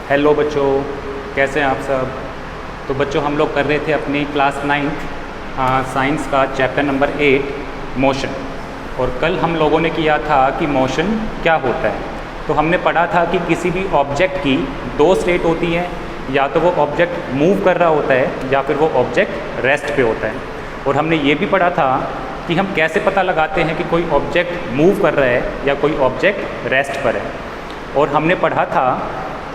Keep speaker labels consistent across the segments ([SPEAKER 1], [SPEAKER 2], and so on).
[SPEAKER 1] Hello बच्चों, कैसे हैं आप सब। तो बच्चों हम लोग कर रहे थे अपनी क्लास 9th साइंस का चैप्टर नंबर 8 मोशन। और कल हम लोगों ने किया था कि मोशन क्या होता है। तो हमने पढ़ा था कि किसी भी ऑब्जेक्ट की दो स्टेट होती हैं, या तो वो ऑब्जेक्ट मूव कर रहा होता है या फिर वो ऑब्जेक्ट रेस्ट पे होता है। और हमने ये भी पढ़ा था कि हम कैसे पता लगाते हैं कि कोई ऑब्जेक्ट मूव कर रहा है या कोई ऑब्जेक्ट रेस्ट पर है। और हमने पढ़ा था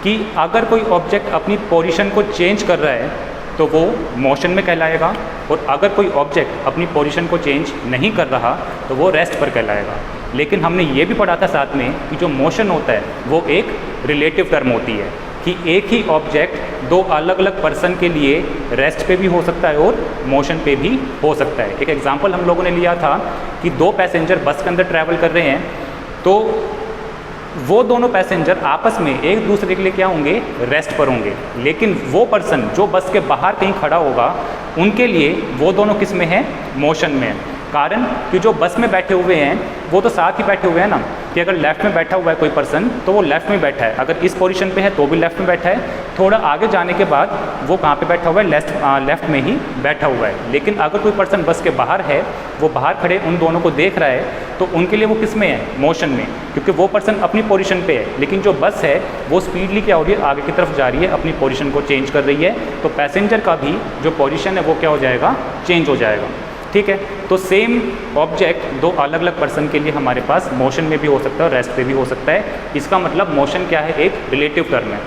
[SPEAKER 1] कि अगर कोई ऑब्जेक्ट अपनी पोजीशन को चेंज कर रहा है तो वो मोशन में कहलाएगा, और अगर कोई ऑब्जेक्ट अपनी पोजीशन को चेंज नहीं कर रहा तो वो रेस्ट पर कहलाएगा। लेकिन हमने ये भी पढ़ा था साथ में कि जो मोशन होता है वो एक रिलेटिव टर्म होती है, कि एक ही ऑब्जेक्ट दो अलग अलग पर्सन के लिए रेस्ट पे भी हो सकता है और मोशन पे भी हो सकता है। एक एग्जांपल हम लोगों ने लिया था कि दो पैसेंजर बस के अंदर ट्रैवल कर रहे हैं, तो वो दोनों पैसेंजर आपस में एक दूसरे के लिए क्या होंगे, रेस्ट पर होंगे। लेकिन वो पर्सन जो बस के बाहर कहीं खड़ा होगा उनके लिए वो दोनों किस में है, मोशन में है। कारण कि जो बस में बैठे हुए हैं वो तो साथ ही बैठे हुए हैं ना, कि अगर लेफ़्ट में बैठा हुआ है कोई पर्सन तो वो लेफ़्ट में बैठा है, अगर इस पोजीशन पे है तो भी लेफ़्ट में बैठा है, थोड़ा आगे जाने के बाद वो कहाँ पे बैठा हुआ है, लेफ़्ट में ही बैठा हुआ है। लेकिन अगर कोई पर्सन बस के बाहर है, वो बाहर खड़े उन दोनों को देख रहा है, तो उनके लिए वो किस में है, मोशन में, क्योंकि वो पर्सन अपनी पोजीशन पे है। लेकिन जो बस है वो स्पीडली क्या हो रही है, आगे की तरफ जा रही है, अपनी पोजीशन को चेंज कर रही है, तो पैसेंजर का भी जो पोजीशन है वो क्या हो जाएगा, चेंज हो जाएगा। ठीक है, तो सेम ऑब्जेक्ट दो अलग अलग पर्सन के लिए हमारे पास मोशन में भी हो सकता है और रेस्ट पे भी हो सकता है। इसका मतलब मोशन क्या है, एक रिलेटिव टर्म है।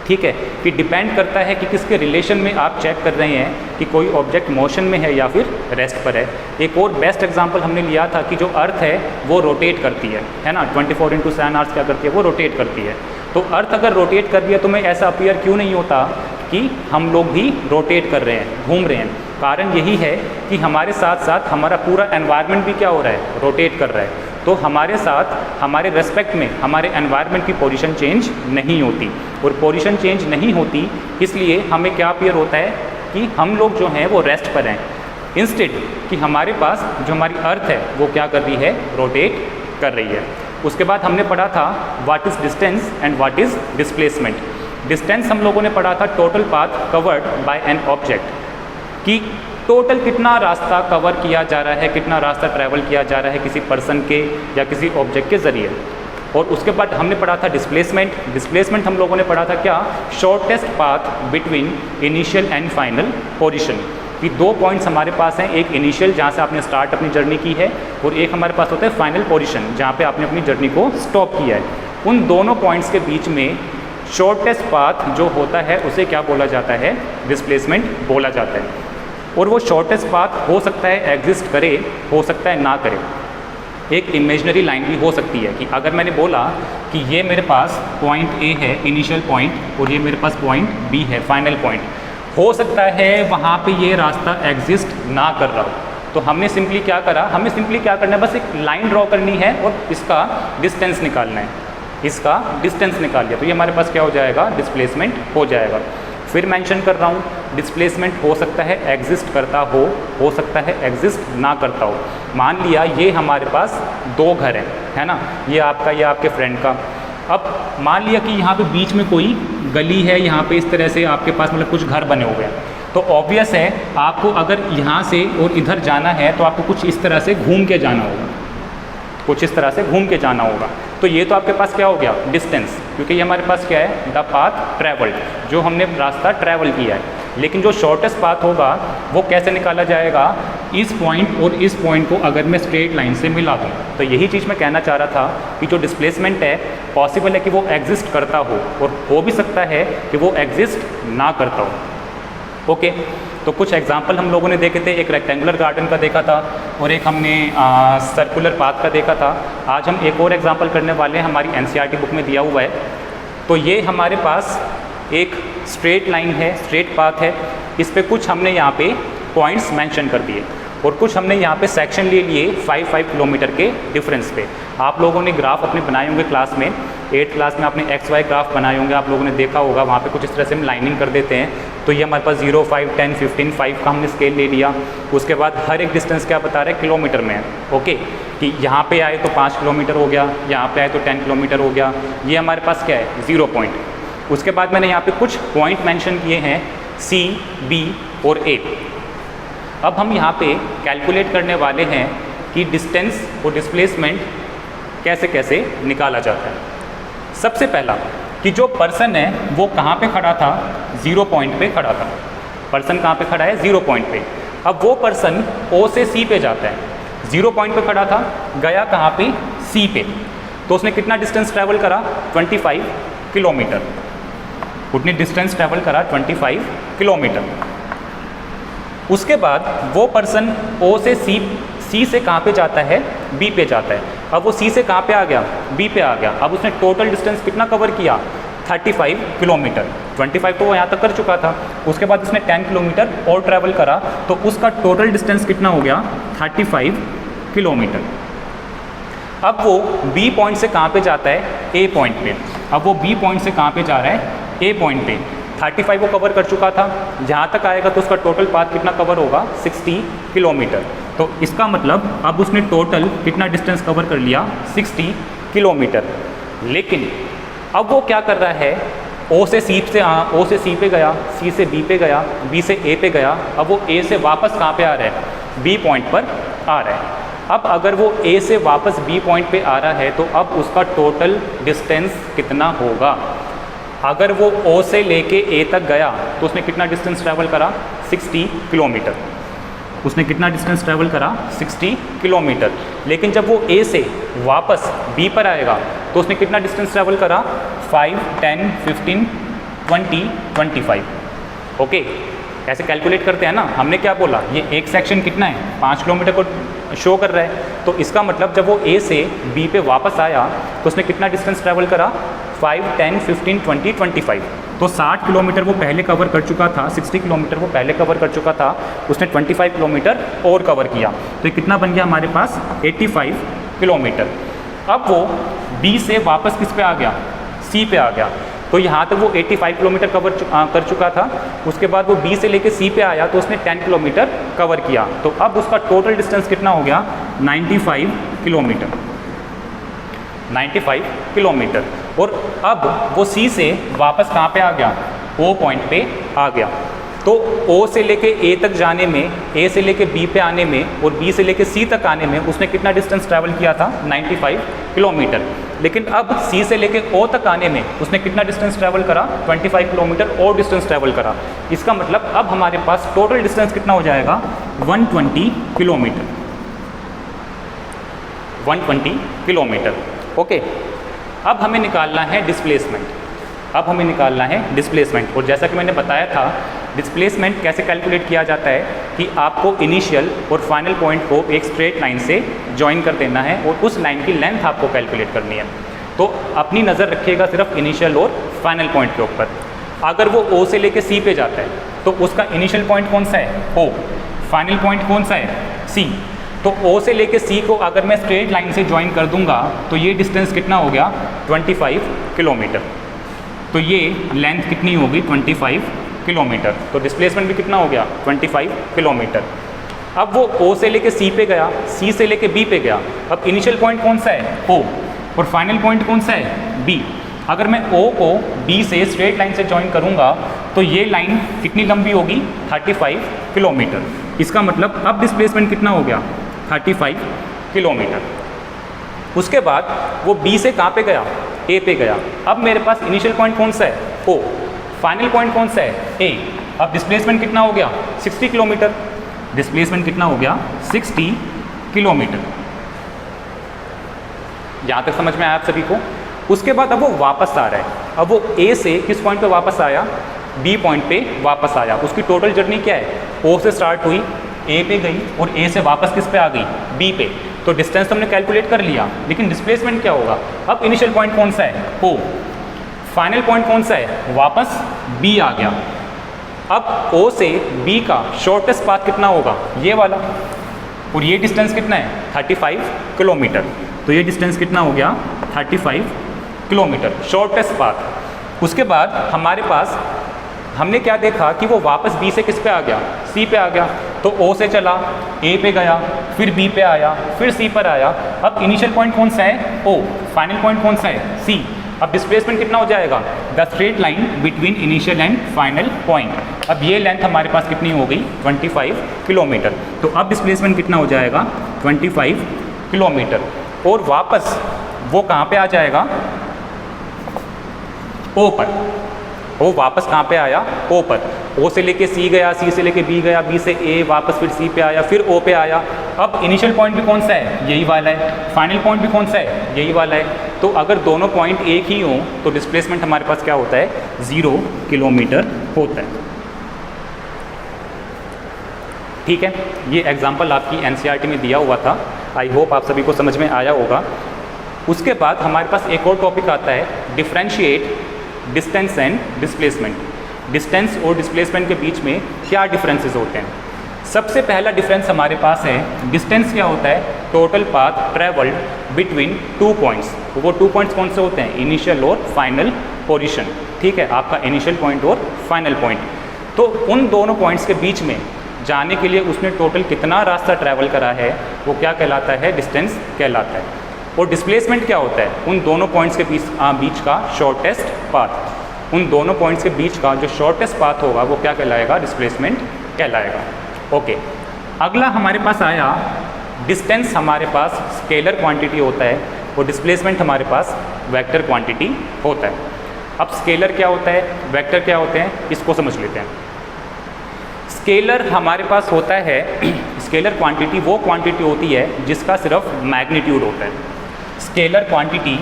[SPEAKER 1] ठीक है, कि डिपेंड करता है कि किसके रिलेशन में आप चेक कर रहे हैं कि कोई ऑब्जेक्ट मोशन में है या फिर रेस्ट पर है। एक और बेस्ट एग्जांपल हमने लिया था कि जो अर्थ है वो रोटेट करती है ना, 24/7 आवर्स क्या करती है, वो रोटेट करती है। तो अर्थ अगर रोटेट कर रही है तो मैं ऐसा अपीयर क्यों नहीं होता कि हम लोग भी रोटेट कर रहे हैं, घूम रहे हैं। कारण यही है कि हमारे साथ साथ हमारा पूरा एनवायरनमेंट भी क्या हो रहा है, रोटेट कर रहा है। तो हमारे साथ हमारे रेस्पेक्ट में हमारे एनवायरनमेंट की पोजीशन चेंज नहीं होती, और पोजीशन चेंज नहीं होती इसलिए हमें क्या अपीयर होता है कि हम लोग जो हैं वो रेस्ट पर हैं, इंस्टेड कि हमारे पास जो हमारी अर्थ है वो क्या कर रही है, रोटेट कर रही है। उसके बाद हमने पढ़ा था what is distance and what is displacement. Distance हम लोगों ने पढ़ा था total path covered by an object, कि टोटल कितना रास्ता कवर किया जा रहा है, कितना रास्ता ट्रैवल किया जा रहा है किसी पर्सन के या किसी ऑब्जेक्ट के ज़रिए। और उसके बाद हमने पढ़ा था डिस्प्लेसमेंट। डिस्प्लेसमेंट हम लोगों ने पढ़ा था क्या, shortest path between initial and final position. कि दो पॉइंट्स हमारे पास हैं, एक इनिशियल जहाँ से आपने स्टार्ट अपनी जर्नी की है, और एक हमारे पास होता है फाइनल पोजीशन जहाँ पे आपने अपनी जर्नी को स्टॉप किया है। उन दोनों पॉइंट्स के बीच में शॉर्टेस्ट पाथ जो होता है उसे क्या बोला जाता है, डिस्प्लेसमेंट बोला जाता है। और वो शॉर्टेस्ट पाथ हो सकता है एग्जिस्ट करे, हो सकता है ना करे। एक इमेजिनरी लाइन भी हो सकती है कि अगर मैंने बोला कि ये मेरे पास पॉइंट ए है, इनिशियल पॉइंट, और ये मेरे पास पॉइंट बी है, फाइनल पॉइंट, हो सकता है वहाँ पे ये रास्ता एग्जिस्ट ना कर रहा हो। तो हमने सिंपली क्या करा, हमें सिंपली क्या करना है, बस एक लाइन ड्रॉ करनी है और इसका डिस्टेंस निकालना है, इसका डिस्टेंस निकाल लिया तो ये हमारे पास क्या हो जाएगा, डिस्प्लेसमेंट हो जाएगा। फिर मेंशन कर रहा हूँ, डिस्प्लेसमेंट हो सकता है एग्जिस्ट करता हो सकता है एग्जिस्ट ना करता हो। मान लिया ये हमारे पास दो घर हैं, है ना, ये आपका, ये आपके फ्रेंड का। अब मान लिया कि यहाँ पे बीच में कोई गली है, यहाँ पे इस तरह से आपके पास मतलब कुछ घर बने हुए हैं, तो ऑब्वियस है आपको अगर यहाँ से और इधर जाना है तो आपको कुछ इस तरह से घूम के जाना होगा, कुछ इस तरह से घूम के जाना होगा। तो ये तो आपके पास क्या हो गया, डिस्टेंस, क्योंकि ये हमारे पास क्या है, द पाथ ट्रैवल्ड, जो हमने रास्ता ट्रैवल किया है। लेकिन जो शॉर्टेस्ट पाथ होगा वो कैसे निकाला जाएगा, इस पॉइंट और इस पॉइंट को अगर मैं स्ट्रेट लाइन से मिला दूँ। तो यही चीज़ मैं कहना चाह रहा था कि जो डिस्प्लेसमेंट है पॉसिबल है कि वो एग्जिस्ट करता हो, और हो भी सकता है कि वो एग्जिस्ट ना करता हो। ओके, तो कुछ एग्जाम्पल हम लोगों ने देखे थे, एक रेक्टेंगुलर गार्डन का देखा था और एक हमने सर्कुलर पाथ का देखा था। आज हम एक और एग्जाम्पल करने वाले हैं, हमारी एनसीईआरटी बुक में दिया हुआ है। तो ये हमारे पास एक स्ट्रेट लाइन है, स्ट्रेट पाथ है, इस पे कुछ हमने यहाँ पे पॉइंट्स मेंशन कर दिए और कुछ हमने यहाँ पे सेक्शन ले लिए 5 किलोमीटर के डिफरेंस पे। आप लोगों ने ग्राफ अपने बनाए होंगे क्लास में, 8th क्लास में आपने XY ग्राफ बनाए होंगे, आप लोगों ने देखा होगा, वहाँ पे कुछ इस तरह से हम लाइनिंग कर देते हैं। तो ये हमारे पास 0, 5, 10, 15, 5 का हमने स्केल ले लिया। उसके बाद हर एक डिस्टेंस क्या बता रहा है, किलोमीटर में है। ओके, कि यहाँ पे आए तो 5 किलोमीटर हो गया, यहाँ पे आए तो 10 किलोमीटर हो गया। ये हमारे पास क्या है, 0 पॉइंट। उसके बाद मैंने यहाँ पे कुछ पॉइंट मेंशन किए हैं सी, बी और ए। अब हम यहाँ पे कैलकुलेट करने वाले हैं कि डिस्टेंस और डिस्प्लेसमेंट कैसे कैसे निकाला जाता है। सबसे पहला कि जो पर्सन है वो कहाँ पे खड़ा था, 0 पॉइंट पे खड़ा था। पर्सन कहाँ पे खड़ा है, 0 पॉइंट पे। अब वो पर्सन ओ से सी पे जाता है, 0 पॉइंट पे खड़ा था, गया कहाँ पे, सी पे। तो उसने कितना डिस्टेंस ट्रैवल करा, 25 किलोमीटर। उतनी डिस्टेंस ट्रैवल करा 25 किलोमीटर। उसके बाद वो पर्सन ओ से सी से कहाँ पे जाता है, बी पे जाता है। अब वो सी से कहाँ पे आ गया, बी पे आ गया। अब उसने टोटल डिस्टेंस कितना कवर किया, 35 किलोमीटर। 25 तो वो यहाँ तक कर चुका था। उसके बाद उसने 10 किलोमीटर और ट्रैवल करा, तो उसका टोटल डिस्टेंस कितना हो गया, 35 किलोमीटर। अब वो बी पॉइंट से कहाँ पे जाता है, ए पॉइंट पे। अब वो बी पॉइंट से कहाँ पे जा रहा है, ए पॉइंट पे। 35 वो कवर कर चुका था, जहाँ तक आएगा तो उसका टोटल पाथ कितना कवर होगा, 60 किलोमीटर। तो इसका मतलब अब उसने टोटल कितना डिस्टेंस कवर कर लिया, 60 किलोमीटर। लेकिन अब वो क्या कर रहा है, ओ से सी पे गया, सी से बी पे गया, बी से ए पे गया। अब वो ए से वापस कहाँ पे आ रहा है, बी पॉइंट पर आ रहा है। अब अगर वो ए से वापस बी पॉइंट पे आ रहा है तो अब उसका टोटल डिस्टेंस कितना होगा। अगर वो ओ से लेके ए तक गया तो उसने कितना डिस्टेंस ट्रैवल करा, 60 किलोमीटर। उसने कितना डिस्टेंस ट्रैवल करा, 60 किलोमीटर। लेकिन जब वो ए से वापस बी पर आएगा तो उसने कितना डिस्टेंस ट्रैवल करा, 5, 10, 15, 20, 25। ओके, ऐसे कैलकुलेट करते हैं ना। हमने क्या बोला, ये एक सेक्शन कितना है, 5 किलोमीटर को शो कर रहा है। तो इसका मतलब जब वो ए से बी पे वापस आया तो उसने कितना डिस्टेंस ट्रैवल करा, 5, 10, 15, 20, 25। तो 60 किलोमीटर वो पहले कवर कर चुका था, 60 किलोमीटर वो पहले कवर कर चुका था, उसने 25 किलोमीटर और कवर किया। तो ये कितना बन गया हमारे पास, 85 किलोमीटर। अब वो बी से वापस किस पे आ गया, सी पे आ गया। तो यहाँ तक वो 85 किलोमीटर कवर कर चुका था। उसके बाद वो बी से लेके सी पे आया तो उसने 10 किलोमीटर कवर किया। तो अब उसका टोटल डिस्टेंस कितना हो गया, 95 किलोमीटर। 95 किलोमीटर। और अब वो सी से वापस कहाँ पे आ गया, ओ पॉइंट पे आ गया। तो ओ से लेके ए तक जाने में, ए से लेके बी पे आने में और बी से लेके सी तक आने में उसने कितना डिस्टेंस ट्रैवल किया था, 95 किलोमीटर। लेकिन अब सी से लेके ओ तक आने में उसने कितना डिस्टेंस ट्रैवल करा, 25 किलोमीटर और डिस्टेंस ट्रैवल करा। इसका मतलब अब हमारे पास टोटल डिस्टेंस कितना हो जाएगा, 120 किलोमीटर। 120 किलोमीटर। ओके, अब हमें निकालना है डिस्प्लेसमेंट। अब हमें निकालना है डिस्प्लेसमेंट। और जैसा कि मैंने बताया था, डिस्प्लेसमेंट कैसे कैलकुलेट किया जाता है कि आपको इनिशियल और फाइनल पॉइंट को एक स्ट्रेट लाइन से ज्वाइन कर देना है और उस लाइन की लेंथ आपको कैलकुलेट करनी है। तो अपनी नज़र रखिएगा सिर्फ इनिशियल और फाइनल पॉइंट के ऊपर। अगर वो ओ से लेके सी पे जाता है तो उसका इनिशियल पॉइंट कौन सा है, ओ। फाइनल पॉइंट कौन सा है, सी। तो ओ से लेके सी को अगर मैं स्ट्रेट लाइन से ज्वाइन कर दूंगा तो ये डिस्टेंस कितना हो गया, 25 किलोमीटर। तो ये लेंथ कितनी होगी, 25 किलोमीटर। तो डिस्प्लेसमेंट भी कितना हो गया, 25 किलोमीटर। अब वो ओ से लेके सी पे गया, सी से लेके बी पे गया। अब इनिशियल पॉइंट कौन सा है, ओ, और फाइनल पॉइंट कौन सा है, बी। अगर मैं ओ को बी से स्ट्रेट लाइन से ज्वाइन करूंगा तो ये लाइन कितनी लंबी होगी, 35 किलोमीटर। इसका मतलब अब डिस्प्लेसमेंट कितना हो गया, 35 किलोमीटर। उसके बाद वो बी से कहाँ पे गया, ए पे गया। अब मेरे पास इनिशियल पॉइंट कौन सा है, ओ। फाइनल पॉइंट कौन सा है, ए। अब डिस्प्लेसमेंट कितना हो गया, 60 किलोमीटर। डिस्प्लेसमेंट कितना हो गया, 60 किलोमीटर। यहाँ तक समझ में आया आप सभी को। उसके बाद अब वो वापस आ रहा है। अब वो ए से किस पॉइंट पे वापस आया, बी पॉइंट पे वापस आया। उसकी टोटल जर्नी क्या है, ओ से स्टार्ट हुई, ए पे गई और ए से वापस किस पे आ गई, बी पे। तो डिस्टेंस तो हमने कैलकुलेट कर लिया, लेकिन डिस्प्लेसमेंट क्या होगा। अब इनिशियल पॉइंट कौन सा है, ओ। फाइनल पॉइंट कौन सा है, वापस बी आ गया। अब ओ से बी का शॉर्टेस्ट पाथ कितना होगा, ये वाला। और ये डिस्टेंस कितना है, 35 किलोमीटर। तो ये डिस्टेंस कितना हो गया, 35 किलोमीटर, शॉर्टेस्ट पाथ। उसके बाद हमारे पास हमने क्या देखा कि वो वापस बी से किस पे आ गया, सी पे आ गया। तो ओ से चला, ए पे गया, फिर बी पे आया, फिर सी पर आया। अब इनिशियल पॉइंट कौन सा है, ओ। फाइनल पॉइंट कौन सा है, सी। अब डिस्प्लेसमेंट कितना हो जाएगा, the straight line between initial and final point. अब ये लेंथ हमारे पास कितनी हो गई, 25 किलोमीटर। तो अब डिस्प्लेसमेंट कितना हो जाएगा, 25 किलोमीटर। और वापस वो कहाँ पे आ जाएगा, ओ पर। वो वापस कहाँ पे आया, ओ पर। ओ से लेके सी गया, सी से लेके बी गया, बी से ए, वापस फिर सी पे आया, फिर ओ पे आया। अब इनिशियल पॉइंट भी कौन सा है, यही वाला है। फाइनल पॉइंट भी कौन सा है, यही वाला है। तो अगर दोनों पॉइंट एक ही हों तो डिस्प्लेसमेंट हमारे पास क्या होता है, 0 किलोमीटर होता है। ठीक है, ये एग्जाम्पल आपकी एनसीईआरटी में दिया हुआ था, आई होप आप सभी को समझ में आया होगा। उसके बाद हमारे पास एक और टॉपिक आता है, differentiate distance and displacement. Distance और डिस्प्लेसमेंट के बीच में क्या डिफरेंसेस होते हैं। सबसे पहला डिफरेंस हमारे पास है, डिस्टेंस क्या होता है, total path travelled between 2 points. वो 2 पॉइंट्स कौन से होते हैं, इनिशियल और फाइनल पोजीशन। ठीक है, आपका इनिशियल पॉइंट और फाइनल पॉइंट। तो उन दोनों पॉइंट्स के बीच में जाने के लिए उसने टोटल कितना रास्ता ट्रैवल करा है, वो क्या कहलाता है, डिस्टेंस कहलाता है। और डिस्प्लेसमेंट क्या होता है, उन दोनों पॉइंट्स के बीच का शॉर्टेस्ट पाथ। उन दोनों पॉइंट्स के बीच का जो शॉर्टेस्ट पाथ होगा वो क्या कहलाएगा, डिस्प्लेसमेंट कहलाएगा। ओके, अगला हमारे पास आया, डिस्टेंस हमारे पास स्केलर क्वांटिटी होता है और डिस्प्लेसमेंट हमारे पास वेक्टर क्वांटिटी होता है। अब स्केलर क्या होता है, वेक्टर क्या होते हैं, इसको समझ लेते हैं। स्केलर हमारे पास होता है, स्केलर क्वांटिटी वो क्वांटिटी होती है जिसका सिर्फ मैग्नीट्यूड होता है। स्केलर क्वांटिटी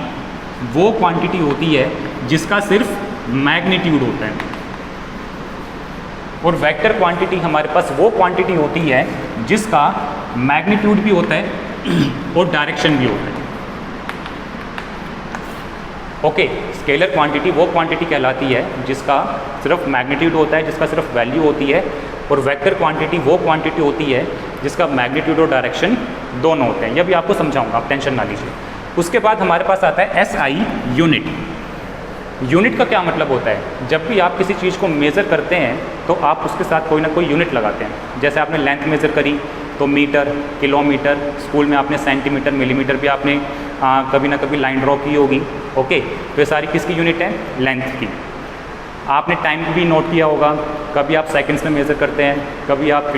[SPEAKER 1] वो क्वांटिटी होती है जिसका सिर्फ मैग्नीट्यूड होता है। और वेक्टर क्वांटिटी हमारे पास वो क्वांटिटी होती है जिसका मैग्नीट्यूड भी होता है और डायरेक्शन भी होता है। ओके, स्केलर क्वांटिटी वो क्वांटिटी कहलाती है जिसका सिर्फ मैग्नीट्यूड होता है, जिसका सिर्फ वैल्यू होती है। और वेक्टर क्वांटिटी वो क्वांटिटी होती है जिसका मैग्नीट्यूड और डायरेक्शन दोनों होते हैं। यह भी आपको समझाऊंगा, आप टेंशन ना लीजिए। उसके बाद हमारे पास आता है एसआई यूनिट। यूनिट का क्या मतलब होता है, जब भी आप किसी चीज़ को मेज़र करते हैं तो आप उसके साथ कोई ना कोई यूनिट लगाते हैं। जैसे आपने लेंथ मेज़र करी तो मीटर, किलोमीटर, स्कूल में आपने सेंटीमीटर, मिलीमीटर भी आपने कभी ना कभी लाइन ड्रॉ की होगी। ओके, तो ये सारी किसकी यूनिट है, लेंथ की। आपने टाइम भी नोट किया होगा, कभी आप सेकंड्स में मेज़र करते हैं, कभी आप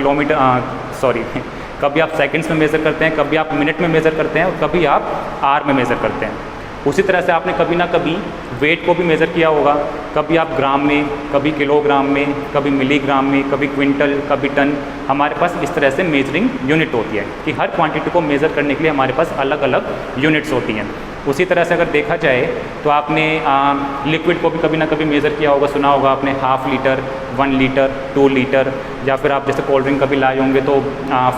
[SPEAKER 1] कभी आप सेकंड्स में मेज़र करते हैं, कभी आप मिनट में मेज़र करते हैं और कभी आप आवर में मेज़र करते हैं। उसी तरह से आपने कभी ना कभी वेट को भी मेज़र किया होगा, कभी आप ग्राम में, कभी किलोग्राम में, कभी मिलीग्राम में, कभी क्विंटल, कभी टन। हमारे पास इस तरह से मेजरिंग यूनिट होती है कि हर क्वांटिटी को मेज़र करने के लिए हमारे पास अलग अलग यूनिट्स होती हैं। उसी तरह से अगर देखा जाए तो आपने लिक्विड को भी कभी ना कभी मेज़र किया होगा, सुना होगा आपने, 1/2 लीटर, 1 लीटर, 2 लीटर, या फिर आप जैसे कोल्ड ड्रिंक कभी लाए होंगे तो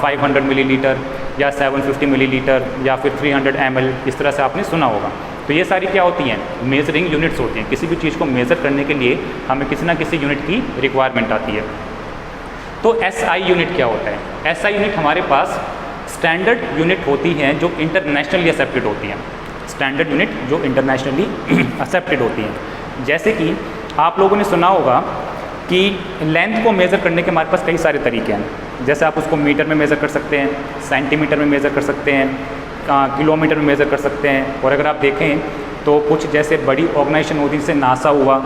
[SPEAKER 1] 500 मिलीलीटर या 750 मिलीलीटर या फिर 300 ml, इस तरह से आपने सुना होगा। तो ये सारी क्या होती हैं, मेजरिंग यूनिट्स होती हैं। किसी भी चीज़ को मेज़र करने के लिए हमें किसी ना किसी यूनिट की रिक्वायरमेंट आती है। तो एसआई यूनिट क्या होता है, एसआई यूनिट हमारे पास स्टैंडर्ड यूनिट होती हैं जो इंटरनेशनली एक्सेप्टेड होती हैं। स्टैंडर्ड यूनिट जो इंटरनेशनली एक्सेप्टेड होती हैं। जैसे कि आप लोगों ने सुना होगा कि लेंथ को मेज़र करने के हमारे पास कई सारे तरीके हैं। जैसे आप उसको मीटर में मेज़र कर सकते हैं, सेंटीमीटर में मेज़र कर सकते हैं, किलोमीटर में मेज़र कर सकते हैं। और अगर आप देखें तो कुछ जैसे बड़ी ऑर्गेनाइजेशन होती है, जैसे नासा हुआ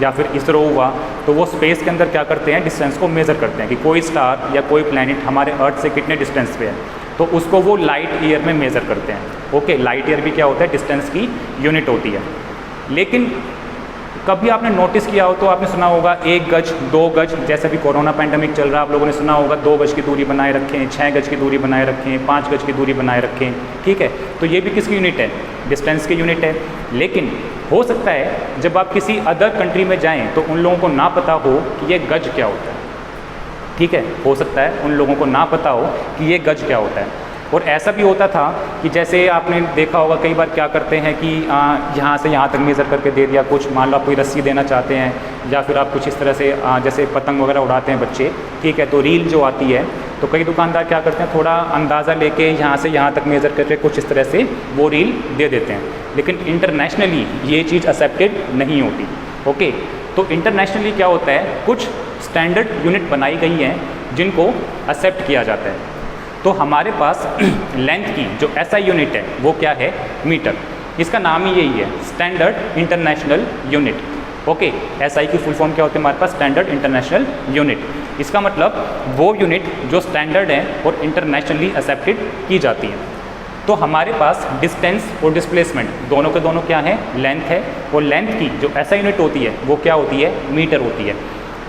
[SPEAKER 1] या फिर इसरो हुआ, तो वो स्पेस के अंदर क्या करते हैं, डिस्टेंस को मेज़र करते हैं कि कोई स्टार या कोई प्लैनेट हमारे अर्थ से कितने डिस्टेंस पे है, तो उसको वो लाइट ईयर में मेज़र करते हैं। ओके, लाइट ईयर भी क्या होता है, डिस्टेंस की यूनिट होती है। लेकिन कभी आपने नोटिस किया हो तो आपने सुना होगा 1 गज, 2 गज, जैसे भी कोरोना पैंडमिक चल रहा है, आप लोगों ने सुना होगा 2 गज की दूरी बनाए रखें, 6 गज की दूरी बनाए रखें, 5 गज की दूरी बनाए रखें। ठीक है, तो ये भी किसकी यूनिट है, डिस्टेंस की यूनिट है। लेकिन हो सकता है जब आप किसी अदर कंट्री में जाएं तो उन लोगों को ना पता हो कि ये गज क्या होता है। ठीक है, हो सकता है उन लोगों को ना पता हो कि ये गज क्या होता है। और ऐसा भी होता था कि जैसे आपने देखा होगा कई बार क्या करते हैं कि यहाँ से यहाँ तक मेज़र करके दे दिया कुछ, मान लो आप कोई रस्सी देना चाहते हैं या फिर आप कुछ इस तरह से जैसे पतंग वगैरह उड़ाते हैं बच्चे। ठीक है, तो रील जो आती है तो कई दुकानदार क्या करते हैं, थोड़ा अंदाज़ा लेके यहाँ से यहाँ तक मेज़र करके कुछ इस तरह से वो रील दे देते हैं। लेकिन इंटरनेशनली ये चीज़ एक्सेप्टेड नहीं होती। ओके, तो इंटरनेशनली क्या होता है, कुछ स्टैंडर्ड यूनिट बनाई गई हैं जिनको एक्सेप्ट किया जाता है। तो हमारे पास लेंथ की जो एसआई यूनिट है वो क्या है, मीटर। इसका नाम ही यही है, standard international unit. Okay, SI की फुल फॉर्म क्या होती है हमारे पास? Standard international unit. इसका मतलब वो यूनिट जो स्टैंडर्ड है और इंटरनेशनली एक्सेप्टेड की जाती है। तो हमारे पास डिस्टेंस और डिस्प्लेसमेंट दोनों के दोनों क्या है? लेंथ है। और लेंथ की जो SI यूनिट होती है वो क्या होती है? मीटर होती है।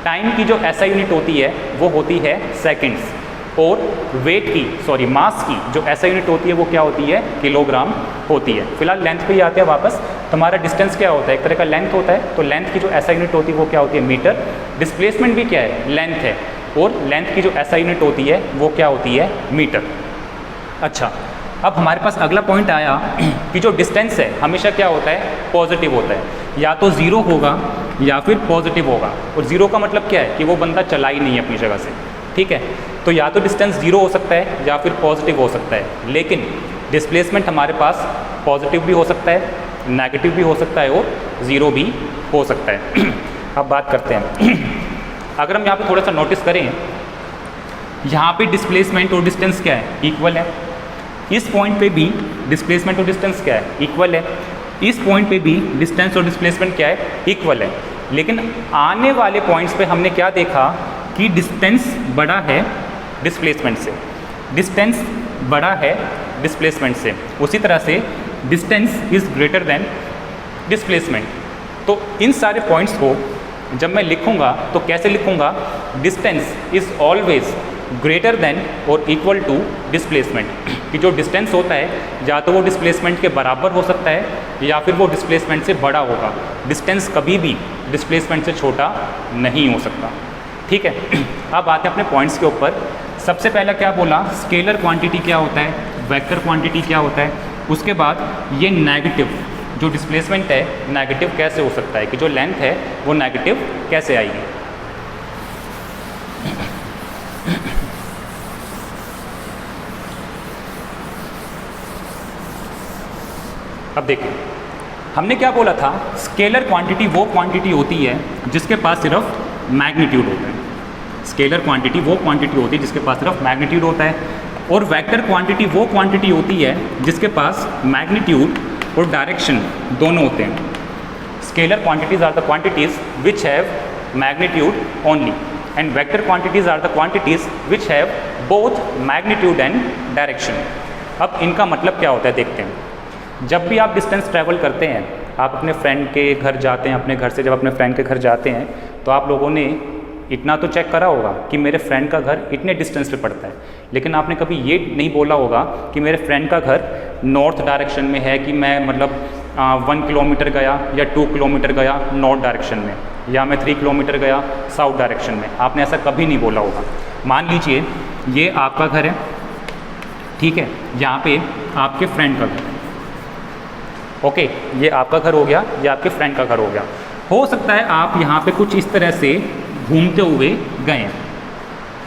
[SPEAKER 1] टाइम की जो SI यूनिट होती है वो होती है सेकंड्स। और मास की जो SI यूनिट होती है वो क्या होती है? किलोग्राम होती है। फिलहाल लेंथ पे ही आते हैं वापस। हमारा डिस्टेंस क्या होता है? एक तरह का लेंथ होता है। तो लेंथ की जो SI यूनिट होती है वो क्या होती है? मीटर। डिस्प्लेसमेंट भी क्या है? लेंथ है। और लेंथ की जो SI यूनिट होती है वो क्या होती है? मीटर। अच्छा, अब हमारे पास अगला पॉइंट आया कि जो डिस्टेंस है हमेशा क्या होता है? पॉजिटिव होता है। या तो ज़ीरो होगा या फिर पॉजिटिव होगा। और ज़ीरो का मतलब क्या है? कि वो बंदा चला ही नहीं है अपनी जगह से। ठीक है, तो या तो डिस्टेंस ज़ीरो हो सकता है या फिर पॉजिटिव हो सकता है। लेकिन डिस्प्लेसमेंट हमारे पास पॉजिटिव भी हो सकता है, नेगेटिव भी हो सकता है और ज़ीरो भी हो सकता है। अब बात करते हैं अगर हम यहाँ पे थोड़ा सा नोटिस करें, यहाँ पे डिस्प्लेसमेंट और डिस्टेंस क्या है? इक्वल है। इस पॉइंट पे भी डिस्प्लेसमेंट और डिस्टेंस क्या है? इक्वल है। इस पॉइंट पे भी डिस्टेंस और डिस्प्लेसमेंट क्या है? इक्वल है। लेकिन आने वाले पॉइंट्स पे हमने क्या देखा कि डिस्टेंस बड़ा है डिस्प्लेसमेंट से, डिस्टेंस बड़ा है डिस्प्लेसमेंट से। उसी तरह से distance is greater than displacement. तो इन सारे पॉइंट्स को जब मैं लिखूंगा तो कैसे लिखूंगा? Distance is always greater than और इक्वल टू डिस्प्लेसमेंट। कि जो डिस्टेंस होता है या तो वो डिस्प्लेसमेंट के बराबर हो सकता है या फिर वो डिस्प्लेसमेंट से बड़ा होगा। डिस्टेंस कभी भी डिस्प्लेसमेंट से छोटा नहीं हो सकता। ठीक है, अब आते हैं अपने पॉइंट्स के ऊपर। सबसे पहला क्या बोला? स्केलर क्वांटिटी क्या होता है, वेक्टर क्वांटिटी क्या होता है। उसके बाद ये नेगेटिव जो डिस्प्लेसमेंट है नेगेटिव कैसे हो सकता है, कि जो लेंथ है वो नेगेटिव कैसे आएगी। अब देखिए हमने क्या बोला था, स्केलर क्वांटिटी वो क्वांटिटी होती है जिसके पास सिर्फ मैग्नीट्यूड होता है। स्केलर क्वांटिटी वो क्वांटिटी होती है जिसके पास सिर्फ मैग्नीट्यूड होता है। और वेक्टर क्वांटिटी वो क्वांटिटी होती है जिसके पास मैग्नीट्यूड और डायरेक्शन दोनों होते हैं। Scalar quantities are the quantities which have magnitude only and vector quantities are the quantities which have both magnitude and direction. अब इनका मतलब क्या होता है देखते हैं। जब भी आप डिस्टेंस ट्रैवल करते हैं, आप अपने फ्रेंड के घर जाते हैं, अपने घर से जब अपने फ्रेंड के घर जाते हैं तो आप लोगों ने इतना तो चेक करा होगा कि मेरे फ्रेंड का घर इतने डिस्टेंस पे पड़ता है। लेकिन आपने कभी ये नहीं बोला होगा कि मेरे फ्रेंड का घर नॉर्थ डायरेक्शन में है, कि मैं मतलब 1 किलोमीटर गया या 2 किलोमीटर गया नॉर्थ डायरेक्शन में, या मैं 3 किलोमीटर गया साउथ डायरेक्शन में। आपने ऐसा कभी नहीं बोला होगा। मान लीजिए ये आपका घर है, ठीक है, यहाँ पे आपके फ्रेंड का घर है। ओके, ये आपका घर हो गया, ये आपके फ्रेंड का घर हो गया। हो सकता है आप यहाँ पे कुछ इस तरह से घूमते हुए गए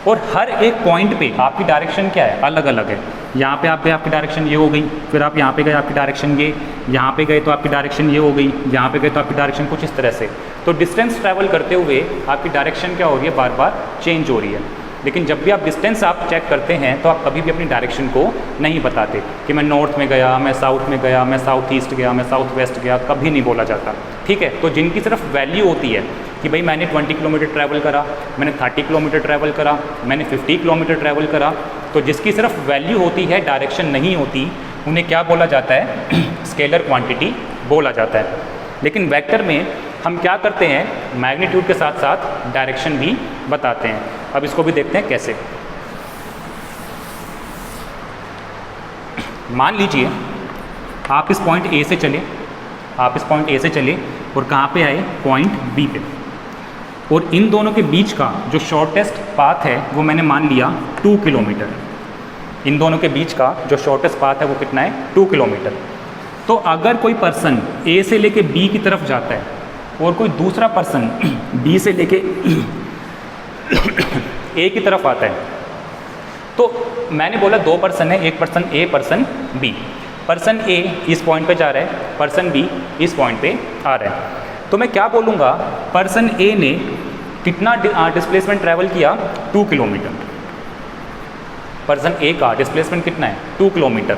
[SPEAKER 1] और हर एक पॉइंट पे आपकी डायरेक्शन क्या है? अलग अलग है। यहाँ पे आप गए, आपकी डायरेक्शन ये हो गई, फिर आप यहाँ पे गए, आपकी डायरेक्शन ये, यहाँ पे गए तो आपकी डायरेक्शन ये हो गई, यहाँ पे गए तो आपकी डायरेक्शन कुछ इस तरह से। तो डिस्टेंस ट्रैवल करते हुए आपकी डायरेक्शन क्या हो रही है? बार बार चेंज हो रही है। लेकिन जब भी आप डिस्टेंस आप चेक करते हैं तो आप कभी भी अपनी डायरेक्शन को नहीं बताते कि मैं नॉर्थ में गया, मैं साउथ में गया, मैं साउथ ईस्ट गया, मैं साउथ वेस्ट गया, कभी नहीं बोला जाता। ठीक है, तो जिनकी सिर्फ वैल्यू होती है कि भाई मैंने 20 किलोमीटर ट्रैवल करा, मैंने 30 किलोमीटर ट्रैवल करा, मैंने 50 किलोमीटर ट्रैवल करा, तो जिसकी सिर्फ वैल्यू होती है, डायरेक्शन नहीं होती, उन्हें क्या बोला जाता है? स्केलर क्वांटिटी बोला जाता है। लेकिन वेक्टर में हम क्या करते हैं? मैग्नीट्यूड के साथ साथ डायरेक्शन भी बताते हैं। अब इसको भी देखते हैं कैसे। मान लीजिए आप इस पॉइंट ए से चले, आप इस पॉइंट ए से चले और कहाँ पे आए? पॉइंट बी पे। और इन दोनों के बीच का जो शॉर्टेस्ट पाथ है वो मैंने मान लिया 2 किलोमीटर। इन दोनों के बीच का जो शॉर्टेस्ट पाथ है वो कितना है? 2 किलोमीटर। तो अगर कोई पर्सन ए से लेके बी की तरफ जाता है और कोई दूसरा पर्सन बी से लेके ए की तरफ आता है, तो मैंने बोला 2 पर्सन है, एक पर्सन ए, पर्सन बी। पर्सन ए इस पॉइंट पे जा रहा है, पर्सन बी इस पॉइंट पे आ रहा है। तो मैं क्या बोलूँगा? पर्सन ए ने कितना डिस्प्लेसमेंट ट्रैवल किया? 2 किलोमीटर। पर्सन ए का डिस्प्लेसमेंट कितना है? 2 किलोमीटर।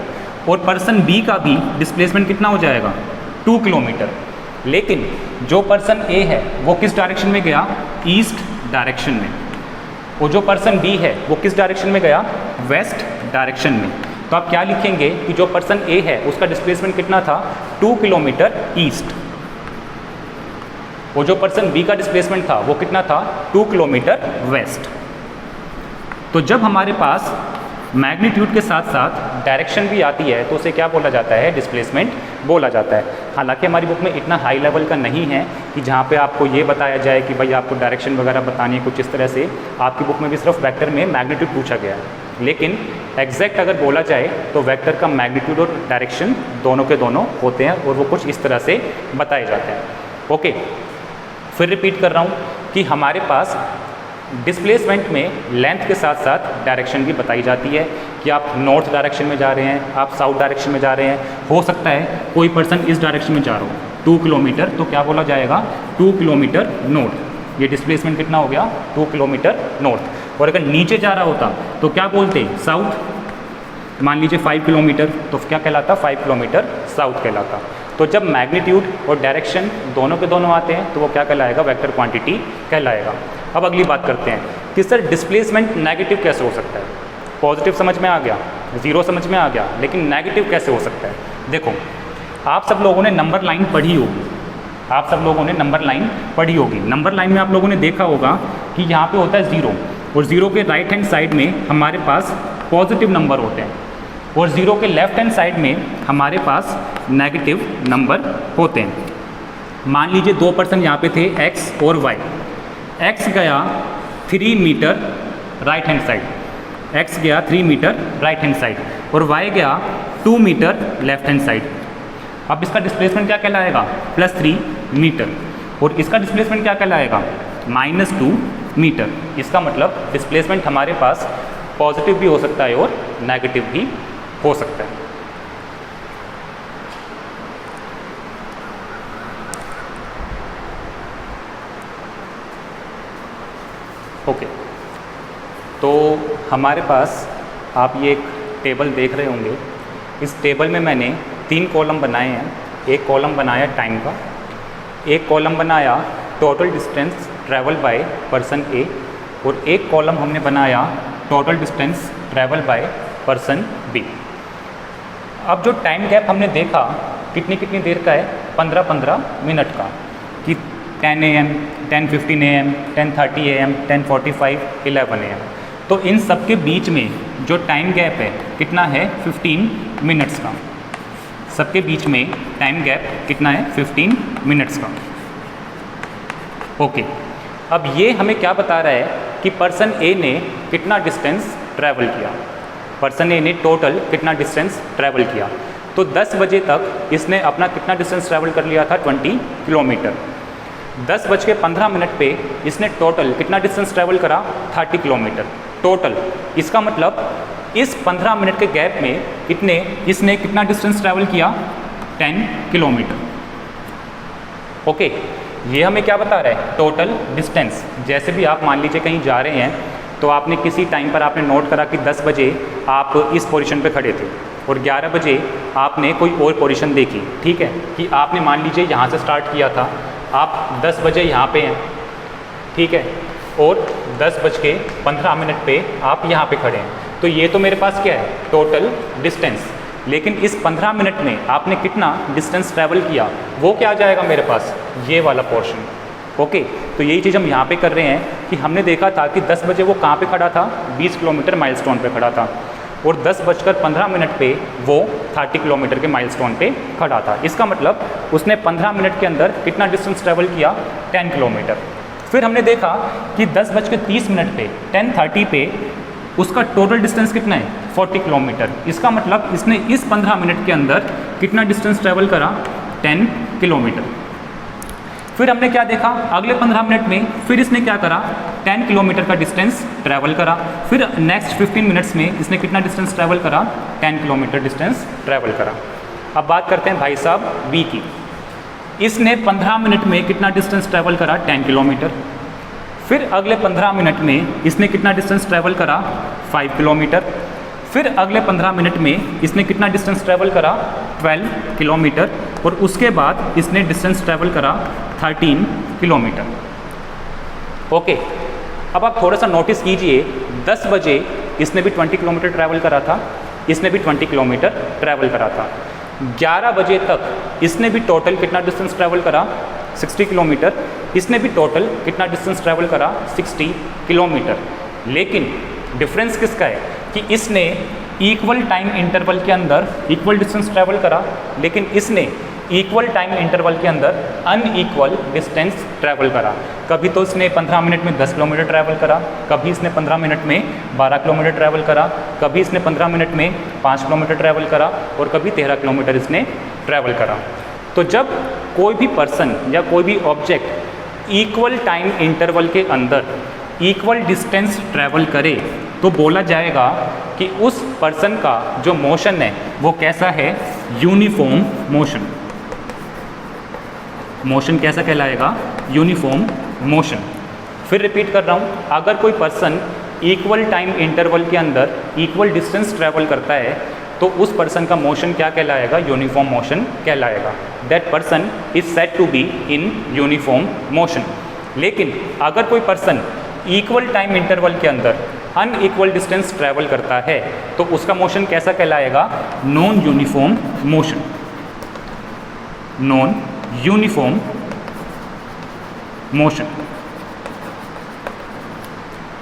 [SPEAKER 1] और पर्सन बी का भी डिस्प्लेसमेंट कितना हो जाएगा 2 किलोमीटर। लेकिन जो पर्सन ए है वो किस डायरेक्शन में गया, ईस्ट डायरेक्शन में, और जो पर्सन बी है वो किस डायरेक्शन में गया, वेस्ट डायरेक्शन में। तो आप क्या लिखेंगे कि जो पर्सन ए है उसका डिस्प्लेसमेंट कितना था 2 किलोमीटर ईस्ट, और जो पर्सन बी का डिस्प्लेसमेंट था वो कितना था 2 किलोमीटर वेस्ट। तो जब हमारे पास मैग्नीट्यूड के साथ साथ डायरेक्शन भी आती है तो उसे क्या बोला जाता है, डिस्प्लेसमेंट बोला जाता है। हालांकि हमारी बुक में इतना हाई लेवल का नहीं है कि जहाँ पे आपको ये बताया जाए कि भाई आपको डायरेक्शन वगैरह बतानी है कुछ इस तरह से। आपकी बुक में भी सिर्फ वेक्टर में मैग्नीट्यूड पूछा गया है, लेकिन एग्जैक्ट अगर बोला जाए तो वेक्टर का मैग्नीट्यूड और डायरेक्शन दोनों के दोनों होते हैं और वो कुछ इस तरह से बताए जाते हैं। ओके, फिर रिपीट कर रहा हूँ कि हमारे पास डिस्प्लेसमेंट में लेंथ के साथ साथ डायरेक्शन भी बताई जाती है कि आप नॉर्थ डायरेक्शन में जा रहे हैं, आप साउथ डायरेक्शन में जा रहे हैं। हो सकता है कोई पर्सन इस डायरेक्शन में जा रहा हो 2 किलोमीटर, तो क्या बोला जाएगा 2 किलोमीटर नॉर्थ। ये डिस्प्लेसमेंट कितना हो गया 2 किलोमीटर नॉर्थ। और अगर नीचे जा रहा होता तो क्या बोलते, साउथ। मान लीजिए 5 किलोमीटर, तो क्या कहलाता 5 किलोमीटर साउथ कहलाता। तो जब मैग्नीट्यूड और डायरेक्शन दोनों के दोनों आते हैं तो वो क्या कहलाएगा, वेक्टर क्वांटिटी कहलाएगा। अब अगली बात करते हैं कि सर डिस्प्लेसमेंट नेगेटिव कैसे हो सकता है। पॉजिटिव समझ में आ गया, ज़ीरो समझ में आ गया, लेकिन नेगेटिव कैसे हो सकता है। देखो, आप सब लोगों ने नंबर लाइन पढ़ी होगी, आप सब लोगों ने नंबर लाइन पढ़ी होगी। नंबर लाइन में आप लोगों ने देखा होगा कि यहाँ पे होता है 0, और 0 के राइट हैंड साइड में हमारे पास पॉजिटिव नंबर होते हैं, और 0 के लेफ्ट हैंड साइड में हमारे पास नेगेटिव नंबर होते हैं। मान लीजिए 2 पर्सन यहाँ पे थे, x और y। x गया 3 metre right hand side, x गया 3 मीटर राइट हैंड साइड, और y गया 2 मीटर लेफ्ट हैंड साइड। अब इसका डिस्प्लेसमेंट क्या कहलाएगा, +3 मीटर, और इसका डिस्प्लेसमेंट क्या कहलाएगा, -2 मीटर। इसका मतलब डिस्प्लेसमेंट हमारे पास पॉजिटिव भी हो सकता है और नेगेटिव भी हो सकता है। ओके, तो हमारे पास आप ये एक टेबल देख रहे होंगे। इस टेबल में मैंने 3 कॉलम बनाए हैं। एक कॉलम बनाया टाइम का, एक कॉलम बनाया total distance travel by person A, और एक कॉलम हमने बनाया total distance travel by person B. अब जो टाइम गैप हमने देखा कितनी कितनी देर का है, 15-15 मिनट का, कि 10 AM, 10:15 AM, 10:30 AM, 10:45, 11 AM। तो इन सब के बीच में जो टाइम गैप है कितना है, 15 मिनट्स का। सबके बीच में टाइम गैप कितना है, 15 मिनट्स का। ओके, अब ये हमें क्या बता रहा है कि पर्सन ए ने कितना डिस्टेंस ट्रैवल किया। पर्सन ए ने टोटल कितना डिस्टेंस ट्रैवल किया। तो 10 बजे तक इसने अपना कितना डिस्टेंस ट्रैवल कर लिया था, 20 किलोमीटर। 10:15 पे इसने टोटल कितना डिस्टेंस ट्रैवल करा, 30 किलोमीटर टोटल। इसका मतलब इस 15 मिनट के गैप में इसने कितना डिस्टेंस ट्रैवल किया, 10 किलोमीटर। ओके, ये हमें क्या बता रहा है, टोटल डिस्टेंस। जैसे भी आप मान लीजिए कहीं जा रहे हैं तो आपने किसी टाइम पर आपने नोट करा कि 10 बजे आप इस पोजीशन पे खड़े थे और 11 बजे आपने कोई और पोजीशन देखी। ठीक है, कि आपने मान लीजिए यहाँ से स्टार्ट किया था, आप 10 बजे यहाँ पे हैं, ठीक है, और 10:15 पे आप यहाँ पे खड़े हैं। तो ये तो मेरे पास क्या है, टोटल डिस्टेंस। लेकिन इस 15 मिनट में आपने कितना डिस्टेंस ट्रैवल किया, वो क्या आ जाएगा मेरे पास, ये वाला पोर्शन। ओके, तो यही चीज़ हम यहाँ पे कर रहे हैं कि हमने देखा था कि 10 बजे वो कहाँ पे खड़ा था, 20 किलोमीटर माइलस्टोन पे खड़ा था, और 10:15 पे वो 30 किलोमीटर के माइलस्टोन पे खड़ा था। इसका मतलब उसने 15 मिनट के अंदर कितना डिस्टेंस ट्रैवल किया, 10 किलोमीटर। फिर हमने देखा कि 10:30 पे 10:30 पे उसका टोटल डिस्टेंस कितना है, 40 किलोमीटर। इसका मतलब इसने इस 15 मिनट के अंदर कितना डिस्टेंस ट्रैवल करा, 10 किलोमीटर। फिर हमने क्या देखा, अगले 15 मिनट में फिर इसने क्या करा, 10 किलोमीटर का डिस्टेंस ट्रैवल करा। फिर नेक्स्ट 15 मिनट्स में इसने कितना डिस्टेंस ट्रैवल करा, 10 किलोमीटर डिस्टेंस ट्रैवल करा। अब बात करते हैं भाई साहब बी की। इसने 15 मिनट में कितना डिस्टेंस ट्रैवल करा, 10 किलोमीटर। फिर अगले 15 मिनट में इसने कितना डिस्टेंस ट्रैवल करा, 5 किलोमीटर। फिर अगले 15 मिनट में इसने कितना डिस्टेंस ट्रैवल करा, 12 किलोमीटर, और उसके बाद इसने डिस्टेंस ट्रैवल करा 13 किलोमीटर। ओके, अब आप थोड़ा सा नोटिस कीजिए, 10 बजे इसने भी 20 किलोमीटर ट्रैवल करा था, इसने भी 20 किलोमीटर ट्रैवल करा था। 11 बजे तक इसने भी टोटल कितना डिस्टेंस ट्रैवल करा, 60 किलोमीटर, इसने भी टोटल कितना डिस्टेंस ट्रैवल करा, 60 किलोमीटर। लेकिन डिफरेंस किसका है कि इसने इक्वल टाइम इंटरवल के अंदर इक्वल डिस्टेंस ट्रैवल करा, लेकिन इसने इक्वल टाइम इंटरवल के अंदर अनइक्वल डिस्टेंस ट्रैवल करा। कभी तो इसने 15 मिनट में 10 किलोमीटर ट्रैवल करा, कभी इसने 15 मिनट में 12 किलोमीटर ट्रैवल करा, कभी इसने 15 मिनट में 5 किलोमीटर ट्रैवल करा, और कभी 13 किलोमीटर इसने ट्रैवल करा। तो जब कोई भी पर्सन या कोई भी ऑब्जेक्ट इक्वल टाइम इंटरवल के अंदर इक्वल डिस्टेंस ट्रैवल करे तो बोला जाएगा कि उस पर्सन का जो मोशन है वो कैसा है, यूनिफॉर्म मोशन। मोशन कैसा कहलाएगा, यूनिफॉर्म मोशन। फिर रिपीट कर रहा हूँ, अगर कोई पर्सन इक्वल टाइम इंटरवल के अंदर इक्वल डिस्टेंस ट्रैवल करता है तो उस पर्सन का मोशन क्या कहलाएगा, यूनिफॉर्म मोशन कहलाएगा। That person is said to be in uniform motion. लेकिन अगर कोई पर्सन इक्वल टाइम इंटरवल के अंदर अनइक्वल डिस्टेंस ट्रैवल करता है तो उसका मोशन कैसा कहलाएगा, non uniform motion. Non uniform motion.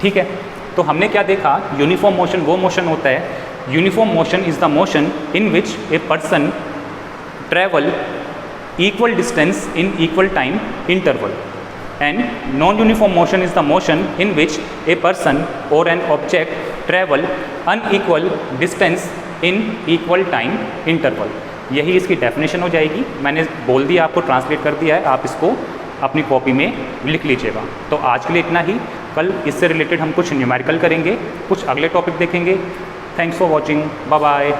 [SPEAKER 1] ठीक है, तो हमने क्या देखा, यूनिफॉर्म मोशन वो मोशन होता है, uniform motion is the motion in which a person travel equal distance in equal time interval, and non-uniform motion is the motion in which a person or an object travel unequal distance in equal time interval। यही इसकी definition हो जाएगी। मैंने बोल दिया, आपको translate कर दिया है, आप इसको अपनी कॉपी में लिख लीजिएगा। तो आज के लिए इतना ही। कल इससे रिलेटेड हम कुछ न्यूमेरिकल करेंगे, कुछ अगले टॉपिक देखेंगे। Thanks for watching, bye bye.